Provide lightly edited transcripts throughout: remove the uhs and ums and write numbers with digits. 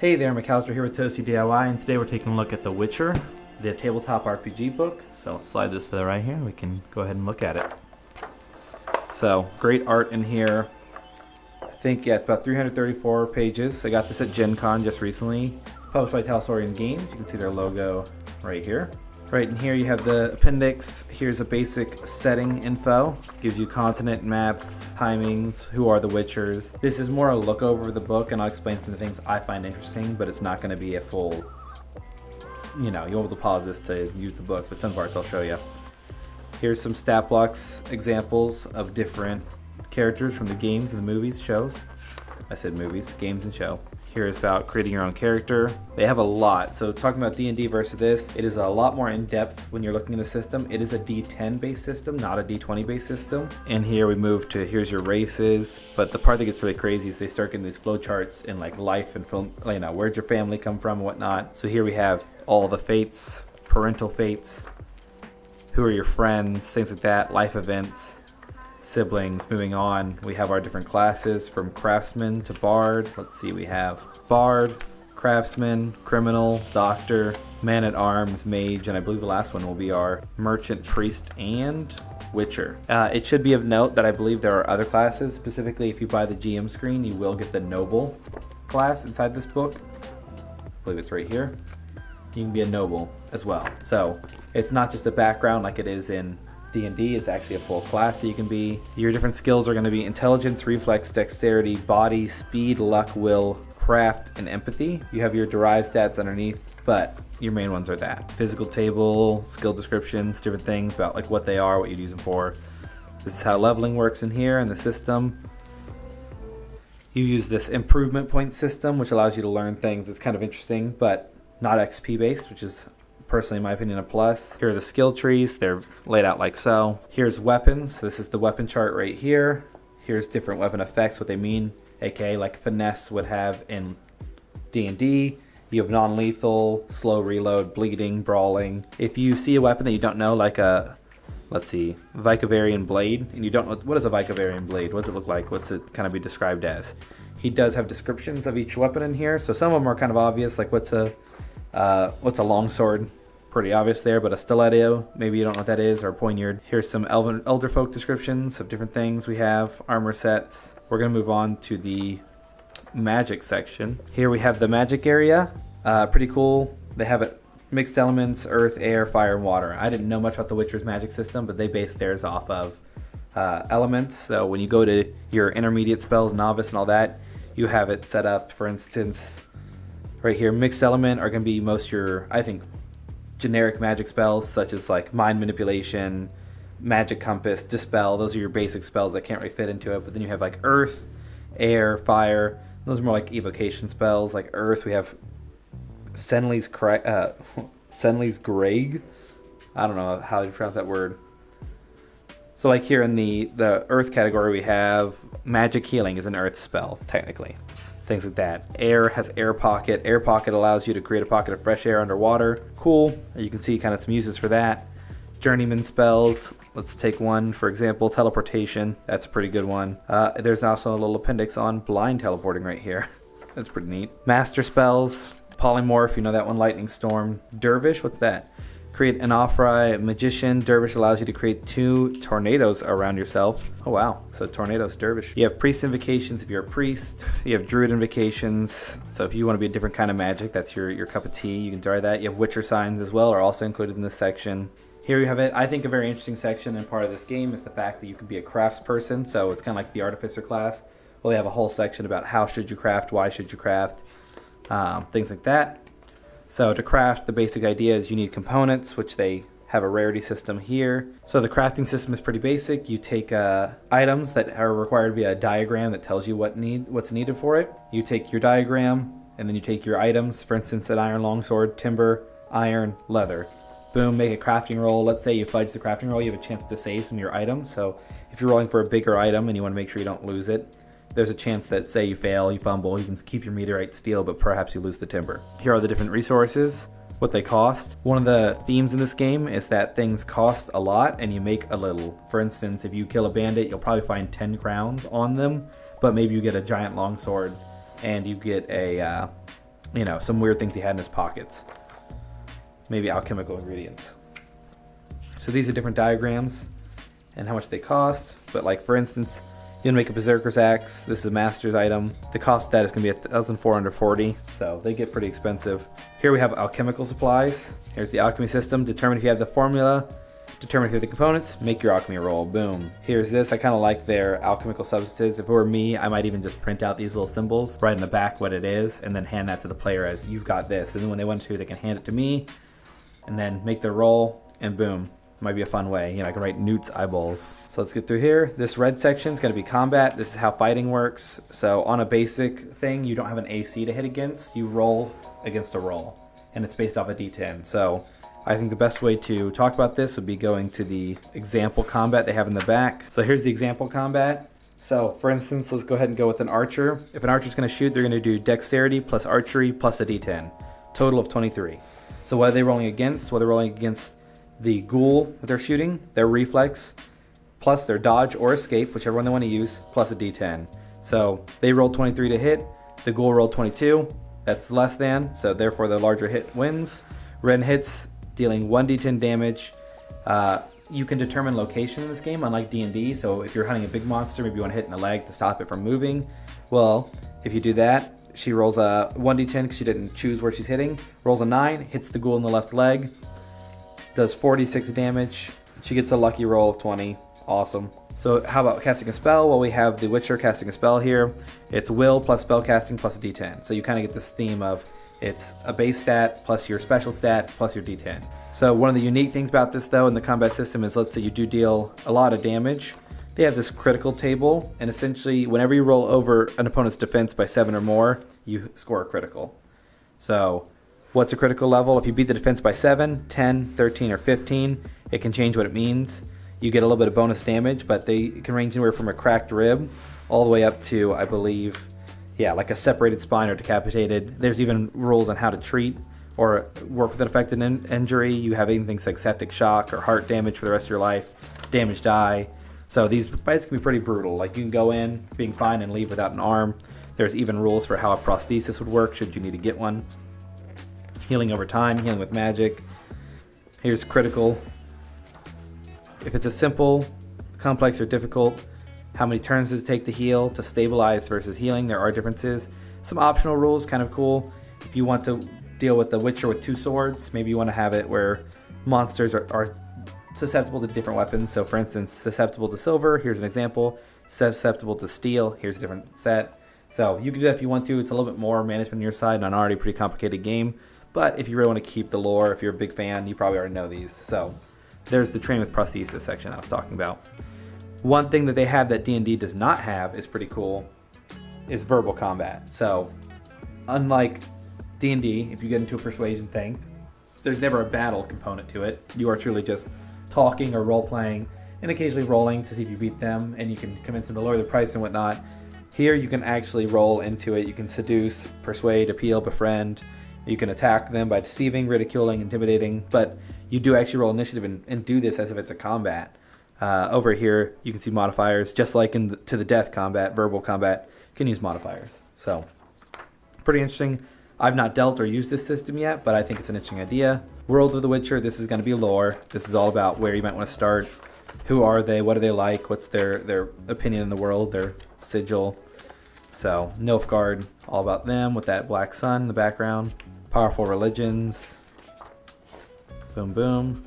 Hey there, McAllister here with Toasty DIY, and today we're taking a look at The Witcher, the tabletop RPG book. So I'll slide this to the right here, we can go ahead and look at it. So, great art in here. I think, yeah, it's about 334 pages. I got this at Gen Con just recently. It's published by Talsorian Games. You can see their logo right here. Right in here you have the appendix. Here's a basic setting info. Gives you continent maps, timings, who are the Witchers. This is more a look over the book, and I'll explain some of the things I find interesting, but it's not going to be a full, you know, you'll be able to pause this to use the book, but some parts I'll show you. Here's some stat blocks examples of different characters from the games and the movies, shows. I said movies, games and show. Here's about creating your own character. They have a lot. So talking about D&D versus this, it is a lot more in-depth when you're looking at the system. It is a D10 based system, not a D20 based system. And here we move to here's your races. But the part that gets really crazy is they start getting these flowcharts in like life and film, you know, where'd your family come from and whatnot. So here we have all the fates, parental fates, who are your friends, things like that, life events, siblings. Moving on, we have our different classes from craftsman to bard. Let's see, we have bard, craftsman, criminal, doctor, man-at-arms, mage, and I believe the last one will be our merchant, priest, and witcher. It should be of note that I believe there are other classes. Specifically, if you buy the GM screen, you will get the noble class inside this book. I believe it's right here. You can be a noble as well. So it's not just a background like it is in D&D, it's actually a full class that you can be. Your different skills are going to be intelligence, reflex, dexterity, body, speed, luck, will, craft, and empathy. You have your derived stats underneath, but your main ones are that. Physical table, skill descriptions, different things about like what they are, what you'd use them for. This is how leveling works in here in the system. You use this improvement point system, which allows you to learn things. It's kind of interesting, but not XP based, which is personally in my opinion a plus. Here are the skill trees. They're laid out like so. Here's weapons. This is the weapon chart right here. Here's different weapon effects, what they mean, aka like finesse would have in D&D. You have non-lethal, slow reload, bleeding, brawling. If you see a weapon that you don't know, like a, let's see, Vicavarian blade, and you don't know what is a Vicavarian blade, what does it look like, what's it kind of be described as? He does have descriptions of each weapon in here, so some of them are kind of obvious, like what's a longsword, pretty obvious there, but a stiletto, maybe you don't know what that is, or a poignard. Here's some elder folk descriptions of different things we have, armor sets. We're going to move on to the magic section. Here we have the magic area, pretty cool. They have it mixed elements, earth, air, fire, and water. I didn't know much about the Witcher's magic system, but they base theirs off of elements. So when you go to your intermediate spells, novice and all that, you have it set up, for instance, right here, mixed element are going to be most your, I think, generic magic spells, such as like mind manipulation, magic compass, dispel. Those are your basic spells that can't really fit into it. But then you have like earth, air, fire. Those are more like evocation spells. Like earth, we have Senley's Greg. I don't know how you pronounce that word. So like here in the earth category, we have magic healing is an earth spell, technically. Things like that. Air has air pocket. Air pocket allows you to create a pocket of fresh air underwater. Cool. You can see kind of some uses for that. Journeyman spells. Let's take one, for example, teleportation. That's a pretty good one. There's also a little appendix on blind teleporting right here. That's pretty neat. Master spells. Polymorph, you know that one. Lightning storm. Dervish, what's that? Create an Ophri magician. Dervish allows you to create 2 tornadoes around yourself. Oh wow, so tornadoes, dervish. You have priest invocations if you're a priest. You have druid invocations. So if you want to be a different kind of magic, that's your cup of tea, you can try that. You have witcher signs as well, are also included in this section. Here you have it. I think a very interesting section and part of this game is the fact that you can be a craftsperson. So it's kind of like the artificer class. Well, they have a whole section about how should you craft, why should you craft, things like that. So to craft, the basic idea is you need components, which they have a rarity system here. So the crafting system is pretty basic. You take items that are required via a diagram that tells you what's needed for it. You take your diagram, and then you take your items. For instance, an iron longsword, timber, iron, leather. Boom, make a crafting roll. Let's say you fudge the crafting roll, you have a chance to save some of your items. So if you're rolling for a bigger item and you want to make sure you don't lose it, there's a chance that, say you fail, you fumble, you can keep your meteorite steel, but perhaps you lose the timber. Here are the different resources, what they cost. One of the themes in this game is that things cost a lot and you make a little. For instance, if you kill a bandit, you'll probably find 10 crowns on them, but maybe you get a giant longsword and you get a you know, some weird things he had in his pockets. Maybe alchemical ingredients. So these are different diagrams and how much they cost. But like for instance, you can make a Berserker's Axe. This is a master's item. The cost of that is going to be 1,440, so they get pretty expensive. Here we have alchemical supplies. Here's the alchemy system. Determine if you have the formula. Determine if you have the components. Make your alchemy roll. Boom. Here's this. I kind of like their alchemical substances. If it were me, I might even just print out these little symbols, write in the back what it is, and then hand that to the player as you've got this. And then when they want to, they can hand it to me, and then make their roll, and boom. Might be a fun way. You know, I can write Newt's eyeballs. So let's get through here. This red section is going to be combat. This is how fighting works. So on a basic thing, you don't have an AC to hit against. You roll against a roll, and it's based off a D10. So I think the best way to talk about this would be going to the example combat they have in the back. So here's the example combat. So for instance, let's go ahead and go with an archer. If an archer's going to shoot, they're going to do dexterity plus archery plus a D10. Total of 23. So what are they rolling against? Well, they're rolling against the ghoul that they're shooting, their reflex, plus their dodge or escape, whichever one they want to use, plus a d10. So they rolled 23 to hit, the ghoul rolled 22, that's less than, so therefore the larger hit wins. Ren hits, dealing 1d10 damage. You can determine location in this game, unlike D&D, so if you're hunting a big monster, maybe you want to hit in the leg to stop it from moving. Well, if you do that, she rolls a 1d10 because she didn't choose where she's hitting, rolls a 9, hits the ghoul in the left leg, does 46 damage. She gets a lucky roll of 20. Awesome. So how about casting a spell? Well, we have the Witcher casting a spell here. It's will plus spell casting plus a d10. So you kind of get this theme of it's a base stat plus your special stat plus your d10. So one of the unique things about this though in the combat system is, let's say you do deal a lot of damage. They have this critical table, and essentially whenever you roll over an opponent's defense by 7 or more, you score a critical. So what's a critical level? If you beat the defense by 7, 10, 13, or 15, it can change what it means. You get a little bit of bonus damage, but they can range anywhere from a cracked rib all the way up to, I believe, yeah, like a separated spine or decapitated. There's even rules on how to treat or work with an affected injury. You have even things like septic shock or heart damage for the rest of your life, damaged eye. So these fights can be pretty brutal. Like you can go in being fine and leave without an arm. There's even rules for how a prosthesis would work should you need to get one. Healing over time, healing with magic. Here's critical. If it's a simple, complex, or difficult, how many turns does it take to heal, to stabilize versus healing? There are differences. Some optional rules, kind of cool. If you want to deal with the Witcher with 2 swords, maybe you want to have it where monsters are susceptible to different weapons. So for instance, susceptible to silver, here's an example. Susceptible to steel, here's a different set. So you can do that if you want to. It's a little bit more management on your side on an already pretty complicated game. But if you really want to keep the lore, if you're a big fan, you probably already know these. So there's the train with prosthesis section I was talking about. One thing that they have that D&D does not have is pretty cool, is verbal combat. So unlike D&D, if you get into a persuasion thing, there's never a battle component to it. You are truly just talking or role-playing and occasionally rolling to see if you beat them, and you can convince them to lower the price and whatnot. Here you can actually roll into it. You can seduce, persuade, appeal, befriend. You can attack them by deceiving, ridiculing, intimidating, but you do actually roll initiative and do this as if it's a combat. Over here, you can see modifiers, just like in to the death combat, verbal combat, you can use modifiers. So, pretty interesting. I've not dealt or used this system yet, but I think it's an interesting idea. World of the Witcher, this is going to be lore. This is all about where you might want to start. Who are they? What are they like? What's their opinion in the world, their sigil? So, Nilfgaard, all about them with that black sun in the background. Powerful religions. Boom, boom.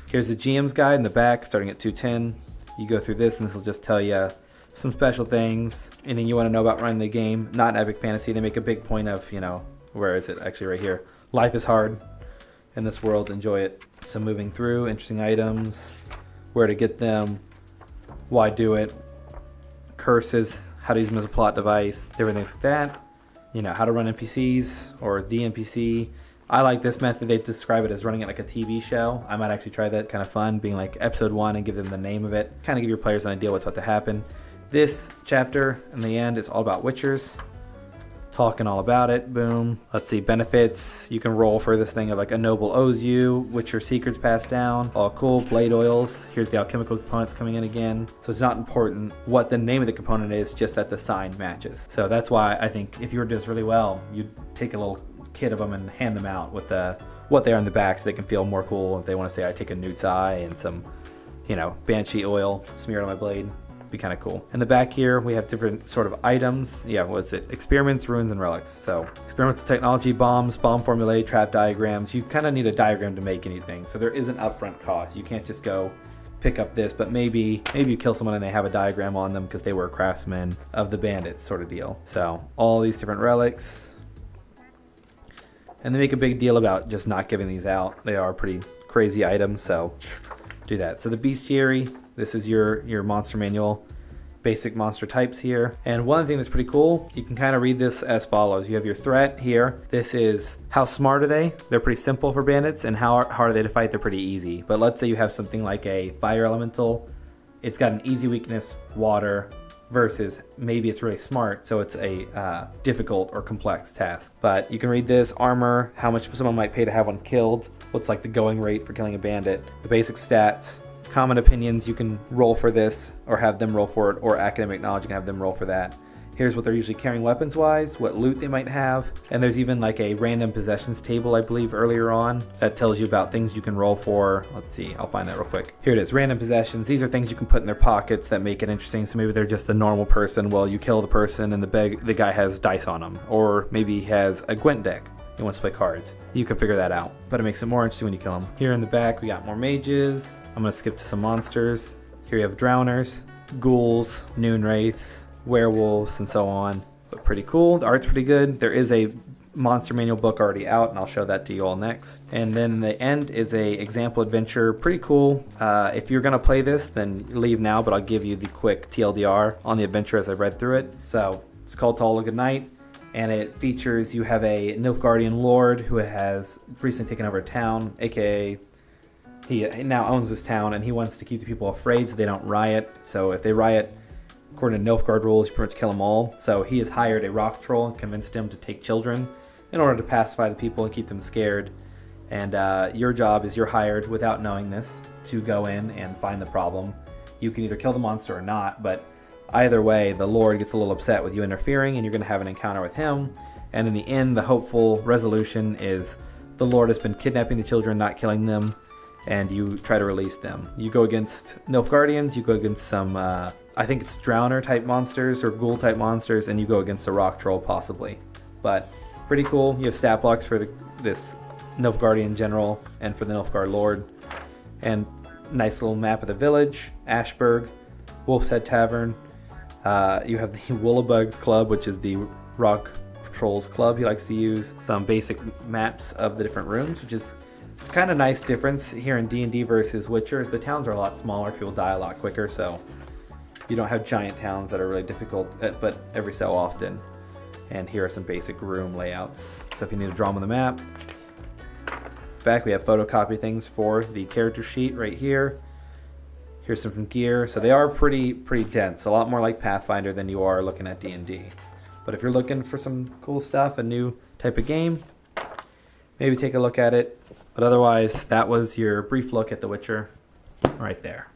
Here's the GM's guide in the back, starting at 210. You go through this, and this will just tell you some special things. Anything you want to know about running the game. Not an epic fantasy. They make a big point of, where is it? Actually, right here. Life is hard in this world. Enjoy it. So moving through, interesting items, where to get them, why do it, curses, how to use them as a plot device, different things like that. How to run NPCs or the NPC. I like this method. They describe it as running it like a TV show. I might actually try that. Kind of fun, being like episode 1 and give them the name of it. Kind of give your players an idea what's about to happen. This chapter in the end is all about Witchers. Talking all about it. Boom. Let's see, benefits. You can roll for this thing of like a noble owes you, Witcher secrets passed down. All cool. Blade oils. Here's the alchemical components coming in again. So it's not important what the name of the component is, just that the sign matches. So that's why I think if you were to do this really well, you'd take a little kit of them and hand them out with what they are on the back so they can feel more cool. If they want to say I take a newt's eye and some, banshee oil smeared on my blade, be kind of cool. In the back here, we have different sort of items. Yeah, what's it? Experiments, runes, and relics. So experimental technology, bombs, bomb formulae, trap diagrams. You kind of need a diagram to make anything. So there is an upfront cost. You can't just go pick up this, but maybe you kill someone and they have a diagram on them because they were a craftsman of the bandits sort of deal. So all these different relics. And they make a big deal about just not giving these out. They are pretty crazy items, so do that. So the Bestiary, this is your monster manual, basic monster types here. And one thing that's pretty cool, you can kind of read this as follows. You have your threat here. This is how smart are they? They're pretty simple for bandits. And how hard are they to fight? They're pretty easy. But let's say you have something like a fire elemental. It's got an easy weakness, water, versus maybe it's really smart, so it's a difficult or complex task. But you can read this, armor, how much someone might pay to have one killed, what's like the going rate for killing a bandit, the basic stats, common opinions, you can roll for this or have them roll for it, or academic knowledge, you can have them roll for that. Here's what they're usually carrying weapons wise, what loot they might have, and there's even like a random possessions table, I believe, earlier on that tells you about things you can roll for. Let's see, I'll find that real quick. Here it is, random possessions. These are things you can put in their pockets that make it interesting. So maybe they're just a normal person. Well, you kill the person and the guy has dice on him, or maybe he has a Gwent deck. He wants to play cards. You can figure that out, but it makes it more interesting when you kill him. Here in the back, we got more mages. I'm gonna skip to some monsters. Here you have drowners, ghouls, noon wraiths, werewolves, and so on. But pretty cool. The art's pretty good. There is a monster manual book already out, and I'll show that to you all next. And then the end is a example adventure. Pretty cool. If you're gonna play this, then leave now, but I'll give you the quick TLDR on the adventure as I read through it. So it's called To All a Good Night, and it features, you have a Nilfgaardian lord who has recently taken over a town, aka he now owns this town, and he wants to keep the people afraid so they don't riot. So if they riot, according to Nilfgaard rules, you pretty much kill them all. So he has hired a rock troll and convinced him to take children in order to pacify the people and keep them scared. And your job is, you're hired without knowing this to go in and find the problem. You can either kill the monster or not, but either way, the Lord gets a little upset with you interfering, and you're going to have an encounter with him. And in the end, the hopeful resolution is the Lord has been kidnapping the children, not killing them, and you try to release them. You go against Nilfgaardians, you go against some I think it's drowner type monsters or ghoul type monsters, and you go against a rock troll possibly. But pretty cool. You have stat blocks for this Nilfgaardian general and for the Nilfgaard lord. And nice little map of the village, Ashburg, Wolf's Head Tavern. You have the Woolabugs Club, which is the rock trolls club he likes to use. Some basic maps of the different rooms, which is kind of nice difference here in D&D versus Witcher, is the towns are a lot smaller, people die a lot quicker, so you don't have giant towns that are really difficult, but every so often. And here are some basic room layouts. So if you need to draw them on the map. Back we have photocopy things for the character sheet right here. Here's some from gear. So they are pretty dense, a lot more like Pathfinder than you are looking at D&D. But if you're looking for some cool stuff, a new type of game, maybe take a look at it. But otherwise, that was your brief look at The Witcher right there.